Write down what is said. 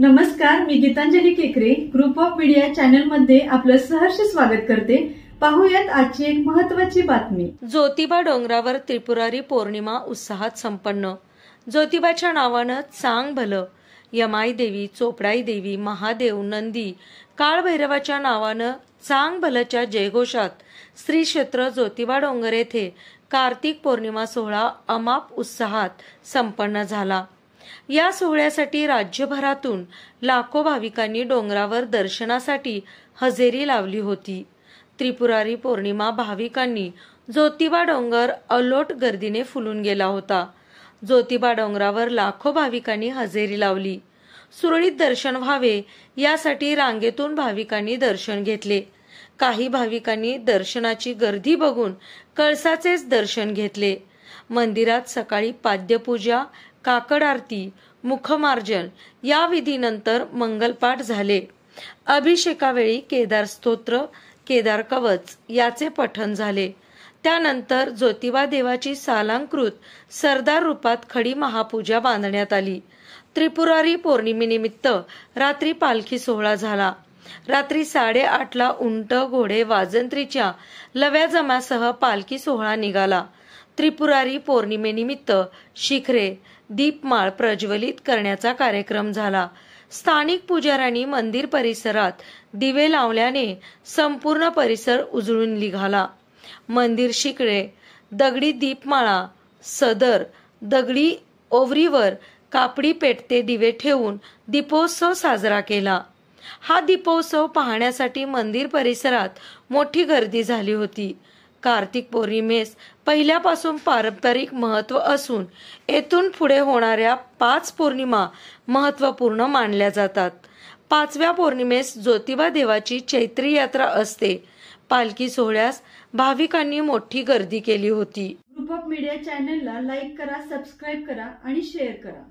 नमस्कार, मी गीतांजली केकरे group of media channel मध्ये आपलं सहर्ष स्वागत करते। पाहूयात आजची एक महत्त्वाची बातमी। ज्योतिबा डोंगरावर त्रिपुरारी पौर्णिमा उत्साहात संपन्न। ज्योतिबाच्या नावानं चांग भलं, यमाई देवी, चोपडाई देवी, महादेव, नंदी, काळभैरवाच्या नावानं चांग भलच्या जयघोषात श्री क्षेत्र ज्योतिबा डोंगर येथे कार्तिक पौर्णिमा सोहळा अमाप उत्साहात संपन्न झाला। या सोहळ्यासाठी राज्यभरातून लाखो भाविकांनी डोंगरावर दर्शनासाठी हजेरी लावली होती। त्रिपुरारी पौर्णिमा भाविकांनी ज्योतिबा डोंगर अलोट गर्दीने फुलून गेला होता। ज्योतिबा डोंगरावर लाखो भाविकांनी हजेरी लावली। सुरळीत दर्शन व्हावे यासाठी रांगेतून भाविकांनी दर्शन घेतले। काही भाविकांनी दर्शनाची गर्दी बघून कळसाचेच दर्शन घेतले। मंदिरात सकाळी पाद्यपूजा, काकड आरती, मुखमार्जन या विधीनंतर मंगलपाठ झाले। अभिषेकावेळी केदार स्तोत्र, केदार कवच याचे पठण झाले। त्यानंतर ज्योतिबा देवाची सालंकृत सरदार रूपात खडी महापूजा बांधण्यात आली। त्रिपुरारी पौर्णिमेनिमित्त रात्री पालखी सोहळा झाला। रात्री 8:30ला उंट, घोडे, वाजंत्रीच्या लव्या जमासह पालखी सोहळा निघाला। त्रिपुरारी पौर्णिमेनिमित्त शिखरे, दीपमाळ प्रज्वलित करण्याचा कार्यक्रम झाला। स्थानिक पुजाऱ्यांनी मंदिर परिसरात दिवे लावल्याने संपूर्ण परिसर उजळून निघाला। मंदिर शिखरे, दगडी दीपमाळा, सदर, दगडी ओवरीवर कापडी पेटते दिवे ठेवून दीपोत्सव साजरा केला। हा दीपोत्सव पाहण्यासाठी मंदिर परिसरात मोठी गर्दी झाली होती। कार्तिक पौर्णिमेस पहिल्यापासून पारंपरिक महत्त्व असून येथून पुढे होणाऱ्या 5 पौर्णिमा महत्त्वपूर्ण मानल्या जातात। 5व्या पौर्णिमेस ज्योतिबा देवाची चैत्री यात्रा असते। पालखी सोहळ्यास भाविकांनी मोठी गर्दी केली होती। ग्रुप ऑफ मीडिया चॅनलला लाईक करा, सबस्क्राईब करा आणि शेअर करा।